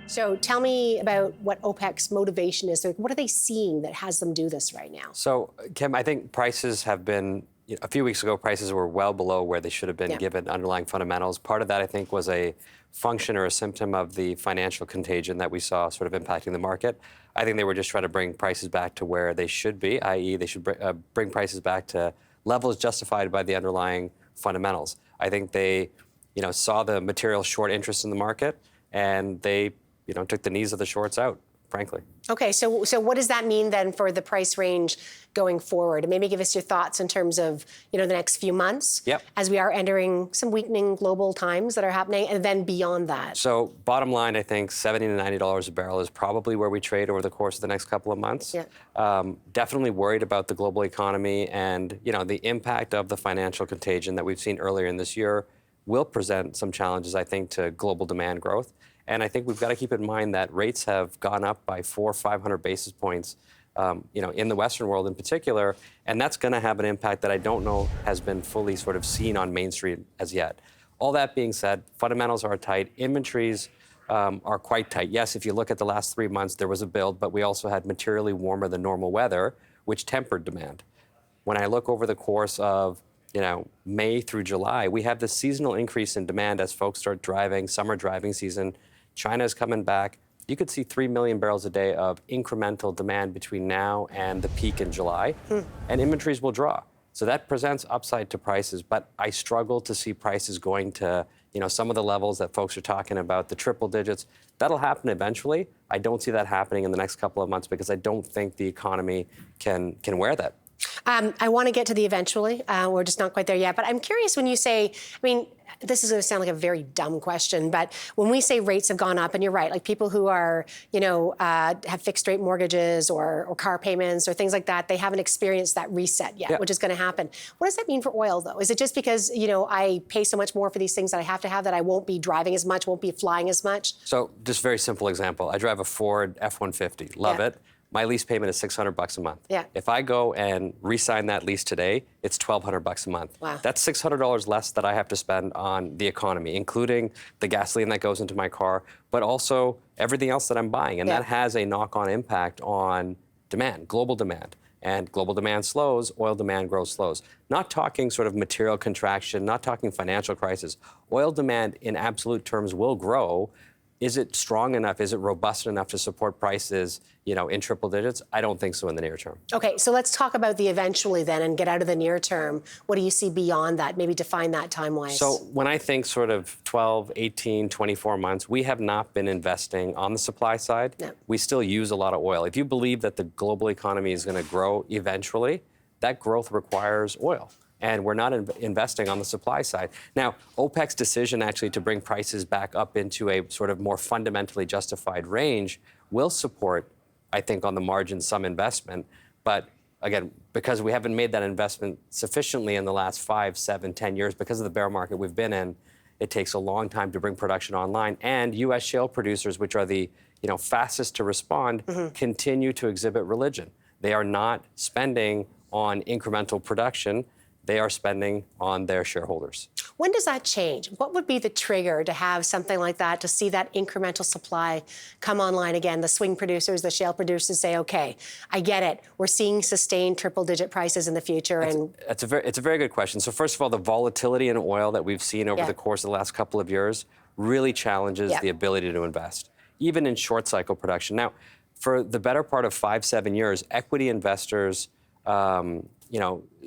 So tell me about what OPEC's motivation is. What are they seeing that has them do this right now? So, Kim, I think prices have been, a few weeks ago, prices were well below where they should have been given underlying fundamentals. Part of that, I think, was a function or a symptom of the financial contagion that we saw sort of impacting the market. I think they were just trying to bring prices back to where they should be, i.e. they should bring prices back to levels justified by the underlying fundamentals. I think they, saw the material short interest in the market, and they, took the knees of the shorts out, frankly. Okay, so what does that mean then for the price range going forward? And maybe give us your thoughts in terms of, the next few months as we are entering some weakening global times that are happening, and then beyond that. So bottom line, I think $70 to $90 a barrel is probably where we trade over the course of the next couple of months. Definitely worried about the global economy, and the impact of the financial contagion that we've seen earlier in this year will present some challenges, I think, to global demand growth. And I think we've got to keep in mind that rates have gone up by 400 or 500 basis points, in the Western world in particular, and that's going to have an impact that I don't know has been fully sort of seen on Main Street as yet. All that being said, fundamentals are tight. Inventories are quite tight. Yes, if you look at the last 3 months, there was a build, but we also had materially warmer than normal weather, which tempered demand. When I look over the course of May through July, we have this seasonal increase in demand as folks start driving, summer driving season. China is coming back. You could see 3 million barrels a day of incremental demand between now and the peak in July, and inventories will draw. So that presents upside to prices, but I struggle to see prices going to, some of the levels that folks are talking about, the triple digits. That'll happen eventually. I don't see that happening in the next couple of months because I don't think the economy can wear that. I want to get to the eventually. We're just not quite there yet. But I'm curious when you say, this is going to sound like a very dumb question, but when we say rates have gone up, and you're right, like people who are, have fixed rate mortgages or car payments or things like that, they haven't experienced that reset yet, which is going to happen. What does that mean for oil, though? Is it just because, I pay so much more for these things that I have to have that I won't be driving as much, won't be flying as much? So just very simple example. I drive a Ford F-150, love it. My lease payment is $600 a month. If I go and re-sign that lease today, it's $1,200 a month. Wow. That's $600 less that I have to spend on the economy, including the gasoline that goes into my car, but also everything else that I'm buying. And that has a knock-on impact on demand, global demand. And global demand slows, oil demand slows. Not talking sort of material contraction, not talking financial crisis. Oil demand in absolute terms will grow. Is it strong enough? Is it robust enough to support prices, in triple digits? I don't think so in the near term. Okay, so let's talk about the eventually then and get out of the near term. What do you see beyond that? Maybe define that time-wise. So when I think sort of 12, 18, 24 months, we have not been investing on the supply side. No. We still use a lot of oil. If you believe that the global economy is going to grow eventually, that growth requires oil. And we're not investing on the supply side. Now, OPEC's decision actually to bring prices back up into a sort of more fundamentally justified range will support, I think, on the margin, some investment. But again, because we haven't made that investment sufficiently in the last 5, 7, 10 years, because of the bear market we've been in, it takes a long time to bring production online. And U.S. shale producers, which are the fastest to respond, continue to exhibit religion. They are not spending on incremental production. They are spending on their shareholders. When does that change? What would be the trigger to have something like that, to see that incremental supply come online again? The swing producers, the shale producers say, okay, I get it. We're seeing sustained triple-digit prices in the future. It's a very good question. So first of all, the volatility in oil that we've seen over the course of the last couple of years really challenges the ability to invest, even in short-cycle production. Now, for the better part of 5, 7 years, equity investors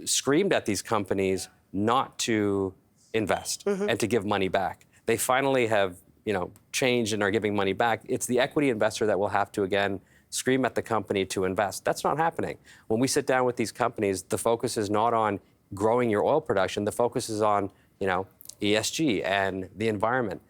screamed at these companies not to invest and to give money back. They finally have, changed and are giving money back. It's the equity investor that will have to, again, scream at the company to invest. That's not happening. When we sit down with these companies, the focus is not on growing your oil production. The focus is on, ESG and the environment.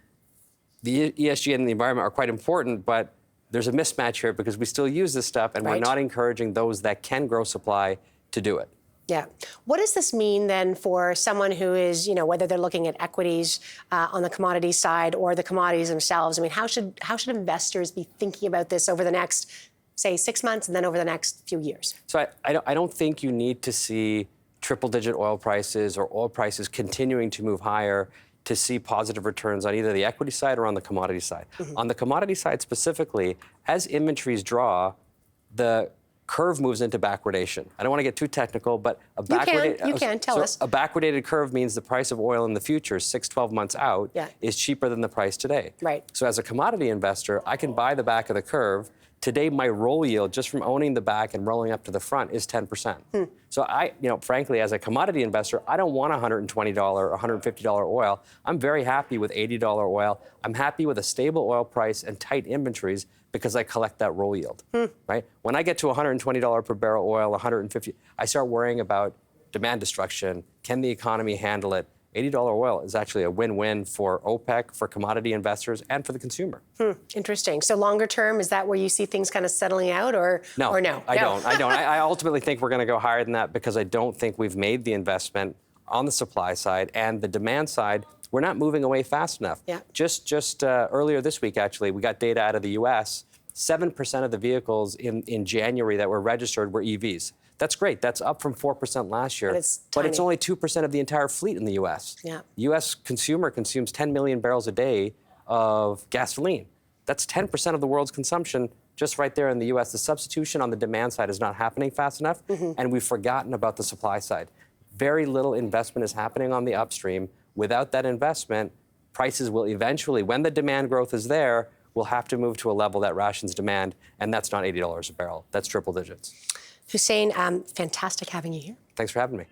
The ESG and the environment are quite important, but there's a mismatch here because we still use this stuff, and we're not encouraging those that can grow supply to do it. Yeah. What does this mean then for someone who is, whether they're looking at equities on the commodities side or the commodities themselves? How should investors be thinking about this over the next, say, 6 months and then over the next few years? So I don't think you need to see triple-digit oil prices or oil prices continuing to move higher to see positive returns on either the equity side or on the commodity side. On the commodity side specifically, as inventories draw, the curve moves into backwardation. I don't want to get too technical, but a You can tell us. A backwardated curve means the price of oil in the future, 6-12 months out, is cheaper than the price today. Right. So as a commodity investor, I can buy the back of the curve. Today, my roll yield, just from owning the back and rolling up to the front, is 10%. So frankly, as a commodity investor, I don't want $120 or $150 oil. I'm very happy with $80 oil. I'm happy with a stable oil price and tight inventories because I collect that roll yield, right? When I get to $120 per barrel oil, 150, I start worrying about demand destruction. Can the economy handle it? $80 oil is actually a win-win for OPEC, for commodity investors, and for the consumer. Interesting. So longer term, is that where you see things kind of settling out, or no? I don't. I ultimately think we're going to go higher than that because I don't think we've made the investment on the supply side, and the demand side, we're not moving away fast enough. Yeah. Just earlier this week, actually, we got data out of the U.S. 7% of the vehicles in January that were registered were EVs. That's great. That's up from 4% last year. But it's only 2% of the entire fleet in the U.S. Yeah. The U.S. consumer consumes 10 million barrels a day of gasoline. That's 10% of the world's consumption just right there in the U.S. The substitution on the demand side is not happening fast enough, and we've forgotten about the supply side. Very little investment is happening on the upstream. Without that investment, prices will eventually, when the demand growth is there, will have to move to a level that rations demand, and that's not $80 a barrel. That's triple digits. Hussein, fantastic having you here. Thanks for having me.